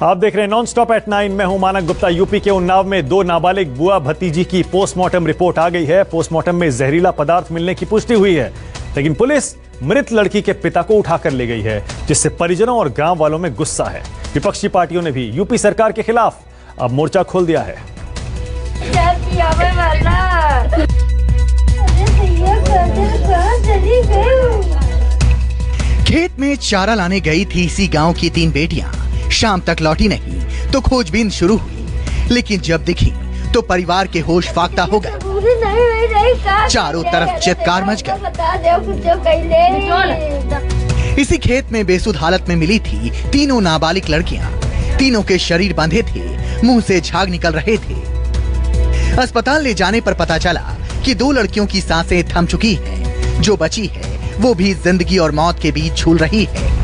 आप देख रहे हैं नॉन स्टॉप एट 9। मैं हूं मानक गुप्ता। यूपी के उन्नाव में 2 नाबालिग बुआ भतीजी की पोस्टमार्टम रिपोर्ट आ गई है। पोस्टमार्टम में जहरीला पदार्थ मिलने की पुष्टि हुई है, लेकिन पुलिस मृत लड़की के पिता को उठाकर ले गई है, जिससे परिजनों और गांव वालों में गुस्सा है। विपक्षी पार्टियों ने भी यूपी सरकार के खिलाफ अब मोर्चा खोल दिया है। खेत में चारा लाने गई थी इसी गांव की 3 बेटियां। शाम तक लौटी नहीं तो खोजबीन शुरू हुई, लेकिन जब दिखी तो परिवार के होश फाख्ता हो गए। चारों तरफ चित्कार मच गए। इसी खेत में बेसुध हालत में मिली थी तीनों नाबालिग लड़कियां। तीनों के शरीर बंधे थे, मुंह से झाग निकल रहे थे। अस्पताल ले जाने पर पता चला कि 2 लड़कियों की सांसें थम चुकी हैं। जो बची है वो भी जिंदगी और मौत के बीच झूल रही है।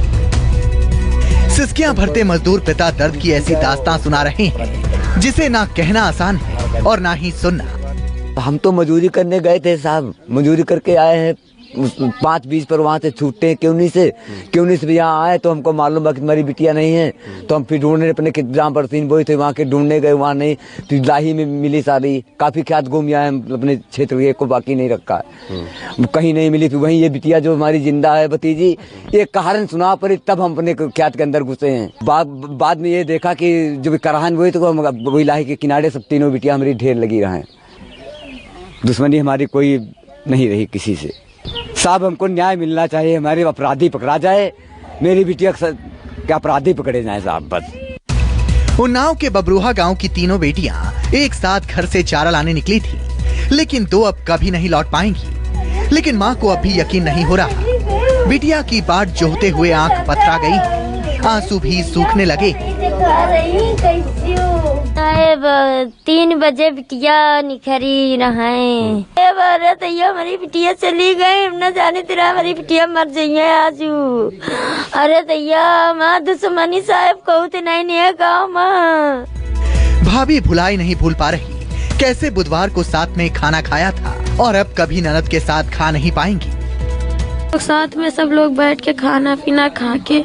सिसकियां भरते मजदूर पिता दर्द की ऐसी दास्तां सुना रहे हैं, जिसे ना कहना आसान है और ना ही सुनना। हम तो मजदूरी करने गए थे साहब, मजदूरी करके आए हैं 5-20 पर, वहाँ से छूटते हैं क्यों से भी यहाँ आए तो हमको मालूम है कि हमारी बिटिया नहीं है, तो हम फिर ढूंढने अपने जहाँ पर 3 बोई थे वहाँ के ढूंढने गए, वहाँ नहीं, फिर लाही में मिली सारी। काफी ख्यात घूम आए अपने क्षेत्र के, को बाकी नहीं रखा है, कहीं नहीं मिली। फिर वहीं ये बिटिया जो हमारी जिंदा है भतीजी, ये कारण सुना पड़ी, तब हम अपने ख्यात के अंदर घुसे हैं। बाद में ये देखा कि जो कराहन वही, तो वही लाही के किनारे सब तीनों बिटिया हमारी ढेर लगी रहे। दुश्मनी हमारी कोई नहीं रही किसी से। साहब हमको न्याय मिलना चाहिए, हमारे अपराधी पकड़ा जाए, मेरी बिटिया के अपराधी पकड़े जाए साहब, बस। उन्नाव के बबरूहा गांव की तीनों बेटियां एक साथ घर से चारा लाने निकली थी, लेकिन 2 अब कभी नहीं लौट पाएंगी। लेकिन मां को अब भी यकीन नहीं हो रहा। बिटिया की बाट जोहते हुए आंख पथरा गई, आंसू भी सूखने लगे। 3 बजे बिटिया निखरी रहे। हमारी बिटिया चली गई, हम न जाने तेरा हमारी बिटिया मर जाइए आजू। अरे तैया माँ दुश्मनी साहब कहते नहीं गाँव माँ। भाभी भुलाई नहीं भूल पा रही कैसे बुधवार को साथ में खाना खाया था, और अब कभी ननद के साथ खा नहीं पाएंगी। साथ में सब लोग बैठ के खाना पीना खा के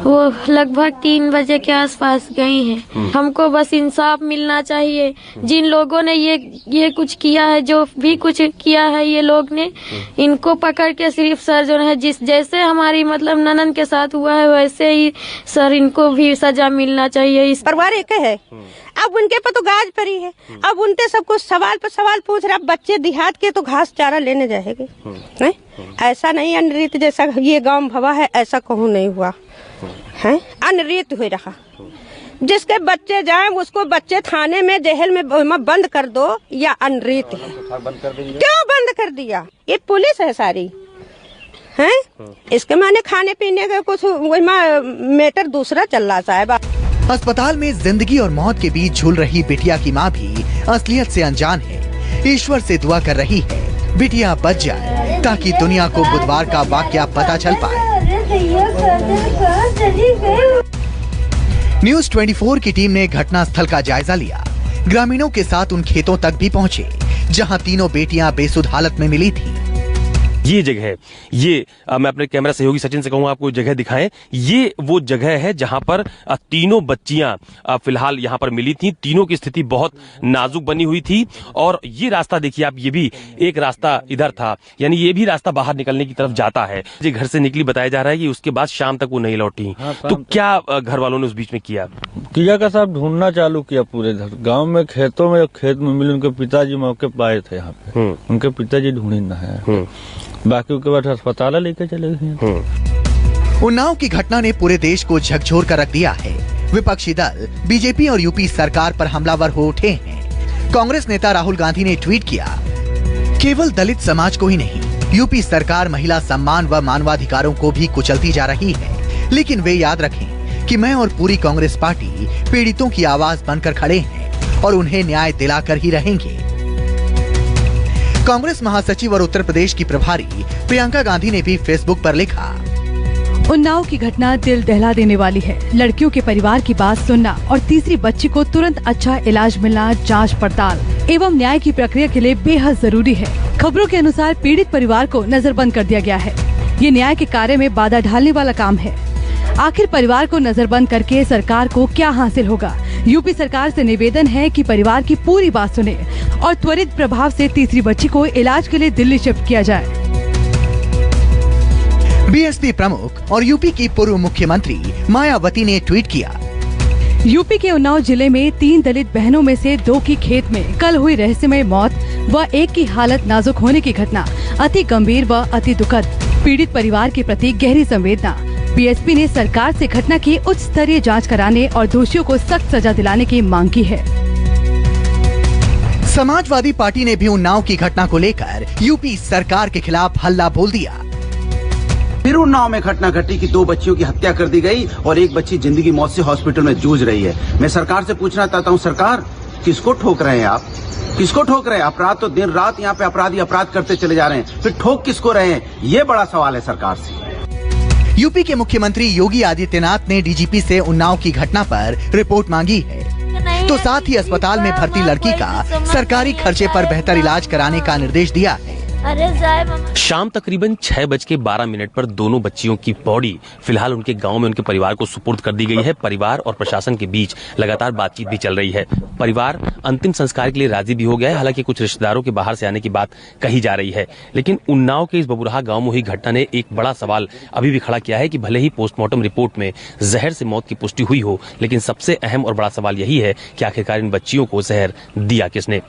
वो लगभग 3 बजे के आसपास गई हैं। हमको बस इंसाफ मिलना चाहिए। जिन लोगों ने ये कुछ किया है, जो भी कुछ किया है ये लोग ने, इनको पकड़ के सिर्फ सर जो है जैसे हमारी मतलब ननद के साथ हुआ है वैसे ही सर इनको भी सजा मिलना चाहिए। इस परिवार एक है, अब उनके पर तो गाज पड़ी है, अब उनके सब कुछ सवाल पर सवाल पूछ रहे। अब बच्चे देहात के तो घास चारा लेने जाएंगे, नहीं ऐसा नहीं अनरीत जैसा ये गांव भवा है, ऐसा कहूँ नहीं हुआ है, अनरीत हो रहा। जिसके बच्चे जाएं उसको बच्चे थाने में जेल में बंद कर दो, या अनरीत है। क्यों बंद कर दिया? ये पुलिस है सारी है, इसके माने खाने पीने का कुछ मैटर दूसरा चल रहा साहब। अस्पताल में जिंदगी और मौत के बीच झूल रही बिटिया की मां भी असलियत से अनजान है। ईश्वर से दुआ कर रही है बिटिया बच जाए, ताकि दुनिया को बुधवार का वाकया पता चल पाए। न्यूज़ 24 की टीम ने घटना स्थल का जायजा लिया। ग्रामीणों के साथ उन खेतों तक भी पहुंचे, जहां तीनों बेटियां बेसुध हालत में मिली थी। ये जगह है, ये मैं अपने कैमरा सहयोगी सचिन से कहूंगा आपको जगह दिखाएं। ये वो जगह है जहां पर तीनों बच्चियां फिलहाल यहां पर मिली थी। तीनों की स्थिति बहुत नाजुक बनी हुई थी, और ये रास्ता देखिए आप, ये भी एक रास्ता इधर था, यानी ये भी रास्ता बाहर निकलने की तरफ जाता है। ये घर से निकली बताया जा रहा है कि उसके बाद शाम तक वो नहीं लौटी। तो क्या घर वालों ने उस बीच में किया का साहब ढूंढना चालू किया पूरे गाँव में, खेतों में, खेत में मिले। उनके पिताजी मौके पर आए थे यहाँ पे, उनके पिताजी ढूंढी न है, बाकी के बाद अस्पताल लेके चले गए। उन्नाव की घटना ने पूरे देश को झकझोर कर रख दिया है। विपक्षी दल बीजेपी और यूपी सरकार पर हमलावर हो उठे हैं। कांग्रेस नेता राहुल गांधी ने ट्वीट किया, केवल दलित समाज को ही नहीं, यूपी सरकार महिला सम्मान व मानवाधिकारों को भी कुचलती जा रही है। लेकिन वे याद रखें कि मैं और पूरी कांग्रेस पार्टी पीड़ितों की आवाज बनकर खड़े हैं और उन्हें न्याय दिलाकर ही रहेंगे। कांग्रेस महासचिव और उत्तर प्रदेश की प्रभारी प्रियंका गांधी ने भी फेसबुक पर लिखा, उन्नाव की घटना दिल दहला देने वाली है। लड़कियों के परिवार की बात सुनना और तीसरी बच्ची को तुरंत अच्छा इलाज मिलना जांच पड़ताल एवं न्याय की प्रक्रिया के लिए बेहद जरूरी है। खबरों के अनुसार पीड़ित परिवार को नजरबंद कर दिया गया है। ये न्याय के कार्य में बाधा डालने वाला काम है। आखिर परिवार को नजरबंद करके सरकार को क्या हासिल होगा? यूपी सरकार से निवेदन है कि परिवार की पूरी बात सुने और त्वरित प्रभाव से तीसरी बच्ची को इलाज के लिए दिल्ली शिफ्ट किया जाए। बीएसपी प्रमुख और यूपी की पूर्व मुख्यमंत्री मायावती ने ट्वीट किया। यूपी के उन्नाव जिले में 3 दलित बहनों में से 2 की खेत में कल हुई रहस्यमय मौत व एक की हालत नाजुक होने की घटना अति गंभीर व अति दुखद। पीड़ित परिवार के प्रति गहरी संवेदना। बीएसपी ने सरकार से घटना की उच्च स्तरीय जांच कराने और दोषियों को सख्त सजा दिलाने की मांग की है। समाजवादी पार्टी ने भी उन्नाव की घटना को लेकर यूपी सरकार के खिलाफ हल्ला बोल दिया। फिर उन्नाव में घटना घटी कि 2 बच्चियों की हत्या कर दी गई और एक बच्ची जिंदगी मौत से हॉस्पिटल में जूझ रही है। मैं सरकार से पूछना चाहता हूं, सरकार किसको ठोक रहे हैं आप? किसको ठोक रहे हैं? अपराध तो दिन रात यहाँ पे अपराधी अपराध करते चले जा रहे हैं, फिर ठोक किसको रहे हैं? ये बड़ा सवाल है सरकार से। यूपी के मुख्यमंत्री योगी आदित्यनाथ ने डीजीपी से उन्नाव की घटना पर रिपोर्ट मांगी है, तो साथ ही अस्पताल में भर्ती लड़की का सरकारी खर्चे पर बेहतर इलाज कराने का निर्देश दिया है। शाम तकरीबन 6:12 पर दोनों बच्चियों की बॉडी फिलहाल उनके गांव में उनके परिवार को सुपुर्द कर दी गई है। परिवार और प्रशासन के बीच लगातार बातचीत भी चल रही है। परिवार अंतिम संस्कार के लिए राजी भी हो गया है। हालांकि कुछ रिश्तेदारों के बाहर से आने की बात कही जा रही है, लेकिन उन्नाव के इस बबुरहा गांव में हुई घटना ने एक बड़ा सवाल अभी भी खड़ा किया है कि भले ही पोस्टमार्टम रिपोर्ट में जहर से मौत की पुष्टि हुई हो, लेकिन सबसे अहम और बड़ा सवाल यही है कि आखिरकार इन बच्चियों को जहर दिया किसने।